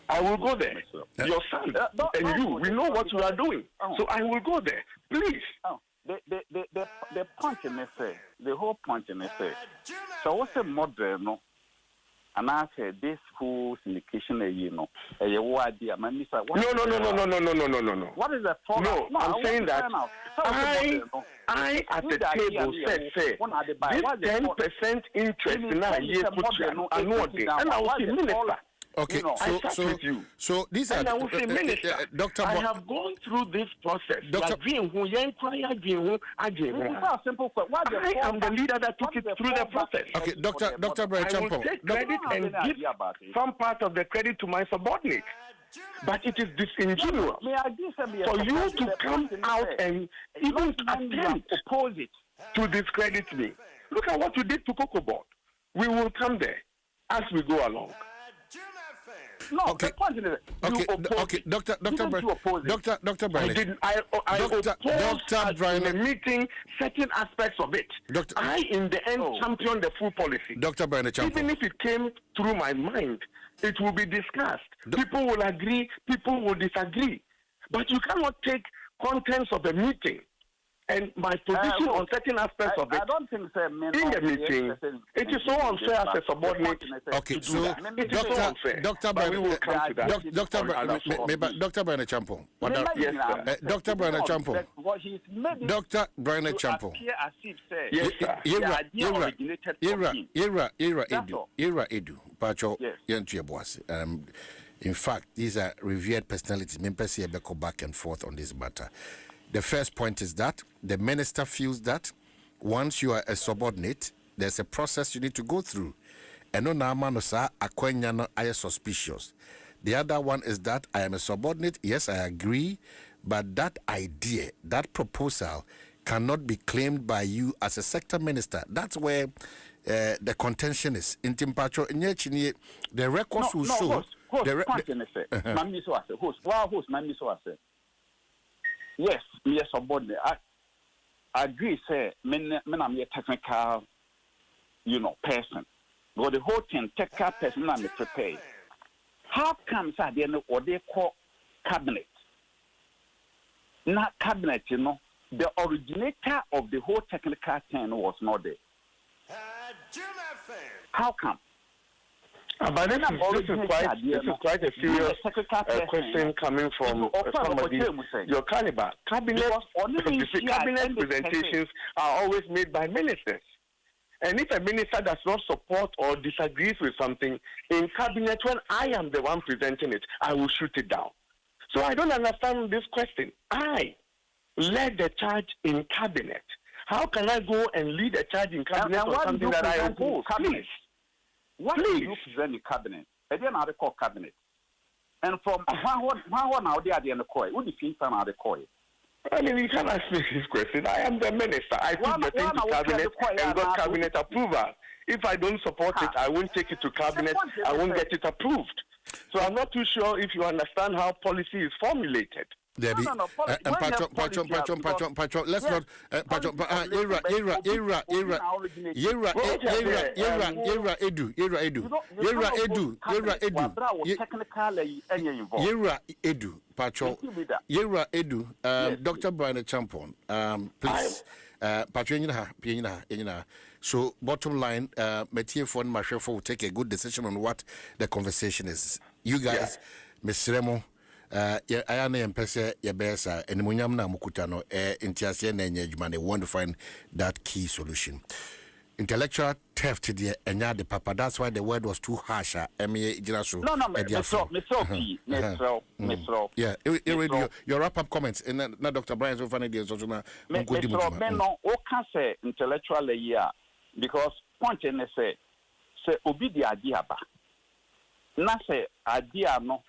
I will go there. Your son and you, we know what you are doing. So I will go there. Please. The point in the whole point in so what's the model, no? And I said this whole syndication, no. No. What is the problem? No, I'm saying that I at the table said, this 10% interest in our year put you and I will see minister. Okay, so these are Doctor. I have gone through this process. I am the leader that took it through the process. Okay, Dr. Bryan Acheampong. I will take credit and give some part of the credit to my subordinate. But it is disingenuous for you to come out and even attempt to discredit me. Look at what you did to Cocobod. We will come there as we go along. No, okay, Dr. Bryan. I opposed in a meeting certain aspects of it. I, in the end, championed the full policy. Dr. Bryan Acheampong. Even if it came through my mind, it will be discussed. People will agree, people will disagree. But you cannot take contents of a meeting and my position on certain aspects of it. I don't think so, in the meeting, it is so unfair as a subordinate. Okay, so Dr. Bryan, we will come to that. Dr. Bryan Acheampong. Yes, Dr. Bryan Acheampong. Dr. Bryan Acheampong. Yes, sir. Era Edu. Pacho, in fact, these are revered personalities. Members here go back and forth on this matter. The first point is that the minister feels that once you are a subordinate, there's a process you need to go through. And no namanosa akwanyano I suspicious. The other one is that I am a subordinate. Yes, I agree, but that idea, that proposal cannot be claimed by you as a sector minister. That's where the contention is. In Timpacho, the records will show. Yes, me a subordinate. I agree, say, I'm a technical, person. But the whole thing, technical person, I'm prepared. How comes at the end of what they call cabinet? Not cabinet, the originator of the whole technical thing was not there. How come? But this is quite a serious question coming from somebody. Your caliber. Cabinet presentations are always made by ministers. And if a minister does not support or disagrees with something in cabinet, when I am the one presenting it, I will shoot it down. So I don't understand this question. I led the charge in cabinet. How can I go and lead a charge in cabinet on something that I oppose? Please. What do you present in cabinet? Again, I call cabinet. And from one now they are the coy. What do you think are the coy? I mean, you can ask me this question. I am the minister. I took the thing to cabinet and got cabinet approval. If I don't support it, I won't take it to cabinet. I won't get it approved. So I'm not too sure if you understand how policy is formulated. Let's not Dr. Bryan Acheampong, please. So bottom line, Metier Fon Mashefo will take a good decision on what the conversation is. You guys, Miss Remo, I am a person, Yabesa, and Munyamna Mukutano, Intiasian and Yajman, they want to find that key solution. Intellectual theft, and the papa, that's why the word was too harsh. Yeah, your wrap up comments, and now Dr. Bryan's over ideas. Say intellectual year because point in say obi the idea ba na say idea no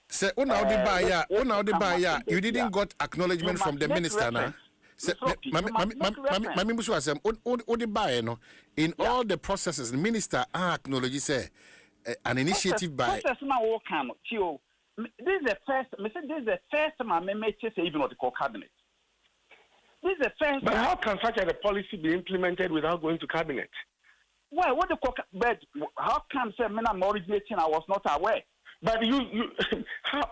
say una the you didn't got acknowledgement from the minister na say mami musu asem the buy no in all the processes the minister acknowledge say an initiative by process na wo kan tio this is the first time I make say even what the call cabinet. This is the first. But how can such a policy be implemented without going to cabinet? Well, what the but how come say when I'm originating I was not aware? But how?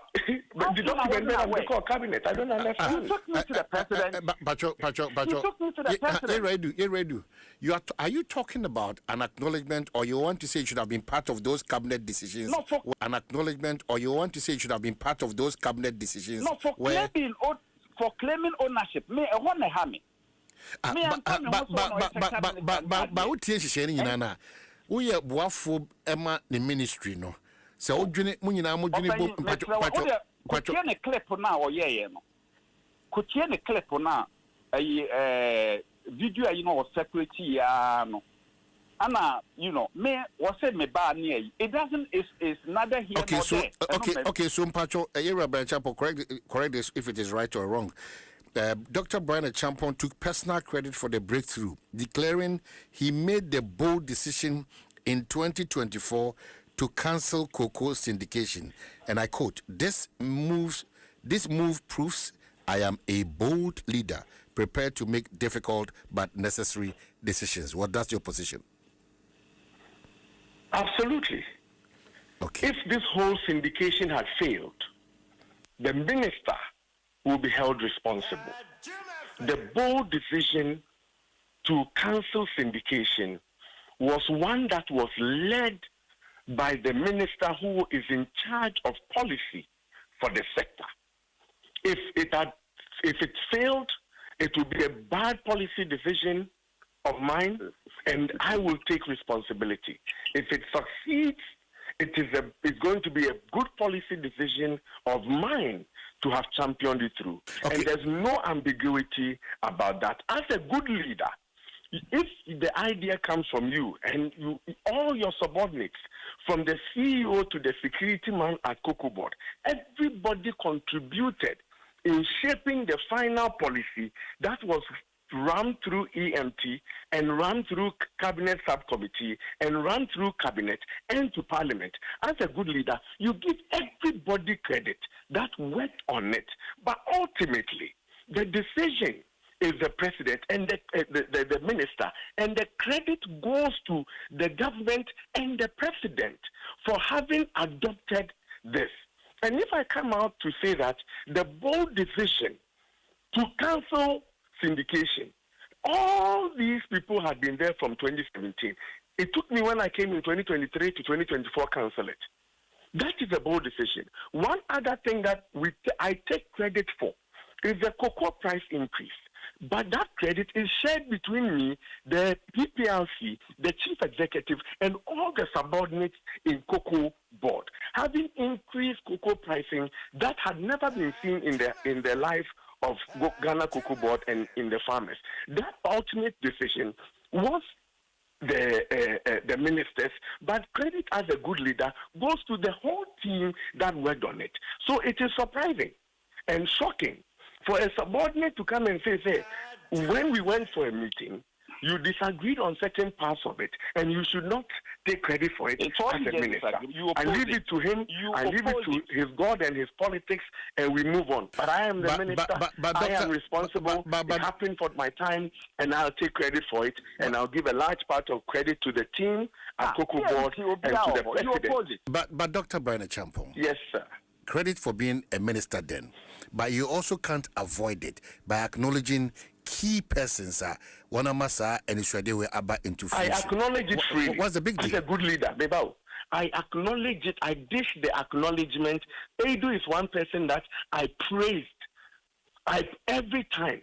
But the document that we call cabinet, I don't understand. You took me to the president. You took me to the president. Are you talking about an acknowledgement, or you want to say it should have been part of those cabinet decisions? No, for an acknowledgement, or you want to say it should have been part of those cabinet decisions? No, for claiming ownership. Me, I want to have me. But what is she saying? We are Buafo Emma the ministry, no. So, Munina, could you clip now or no? Could you clip now a video, security, no? Anna, me was said me bar near it doesn't is neither here okay, nor so, there. Okay, so Pacho, Bryan Acheampong, correct this if it is right or wrong. Dr. Bryan Acheampong took personal credit for the breakthrough, declaring he made the bold decision in 2024 to cancel cocoa syndication. And I quote, this move proves I am a bold leader, prepared to make difficult but necessary decisions. That's your position? Absolutely. Okay. If this whole syndication had failed, the minister will be held responsible. The bold decision to cancel syndication was one that was led by the minister who is in charge of policy for the sector. If it failed, it will be a bad policy decision of mine, and I will take responsibility. If it succeeds, it's going to be a good policy decision of mine to have championed it through. Okay. And there's no ambiguity about that. As a good leader, if the idea comes from you and all your subordinates, from the CEO to the security man at Cocobod, everybody contributed in shaping the final policy that was run through EMT and run through cabinet subcommittee and run through cabinet and to parliament. As a good leader, you give everybody credit that worked on it. But ultimately, the decision is the president and the minister, and the credit goes to the government and the president for having adopted this. And if I come out to say that the bold decision to cancel syndication, all these people had been there from 2017. It took me when I came in 2023 to 2024 cancel it. That is a bold decision. One other thing that I take credit for is the cocoa price increase. But that credit is shared between me, the PPLC, the chief executive, and all the subordinates in Cocoa Board. Having increased cocoa pricing that had never been seen in the life of Ghana Cocoa Board and in the farmers. That ultimate decision was the ministers, but credit as a good leader goes to the whole team that worked on it. So it is surprising and shocking for a subordinate to come and say, when we went for a meeting, you disagreed on certain parts of it, and you should not take credit for it as a minister. I leave it to him, I leave it to his God and his politics, and we move on. But I am the minister, I am responsible, it happened for my time, and I'll take credit for it, and I'll give a large part of credit to the team at Cocoa Board and to the president. But Dr. Bryan Acheampong. Yes, sir. Credit for being a minister then, but you also can't avoid it by acknowledging key persons Wanamasa and Israel were about into fusion. I acknowledge it freely. What's the big deal? As a good leader, Bebao, I acknowledge it. I dish the acknowledgement. Edu is one person that I praised every time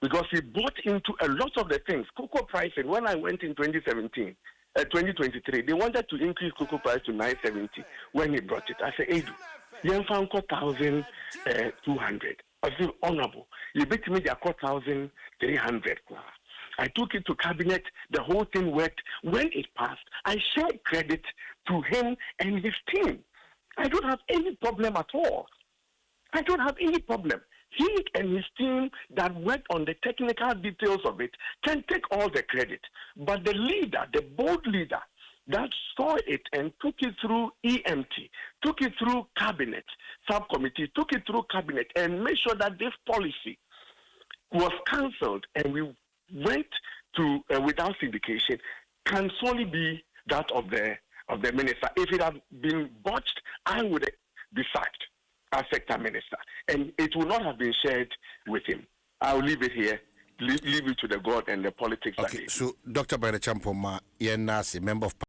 because he bought into a lot of the things. Cocoa pricing, when I went in 2023, they wanted to increase cocoa price to 970 when he brought it. I said, Edu, you found 1,200. I feel honorable. You bet me the 1,300. I took it to cabinet. The whole thing worked. When it passed, I shared credit to him and his team. I don't have any problem at all. I don't have any problem. He and his team that worked on the technical details of it can take all the credit. But the leader, the bold leader, that saw it and took it through EMT, took it through cabinet, subcommittee, took it through cabinet, and made sure that this policy was cancelled and we went to without syndication, can solely be that of the minister. If it had been botched, I would be sacked as sector minister, and it will not have been shared with him. I'll leave it here. Leave it to the God and the politics. Okay, so Dr. Bryan Acheampong, member of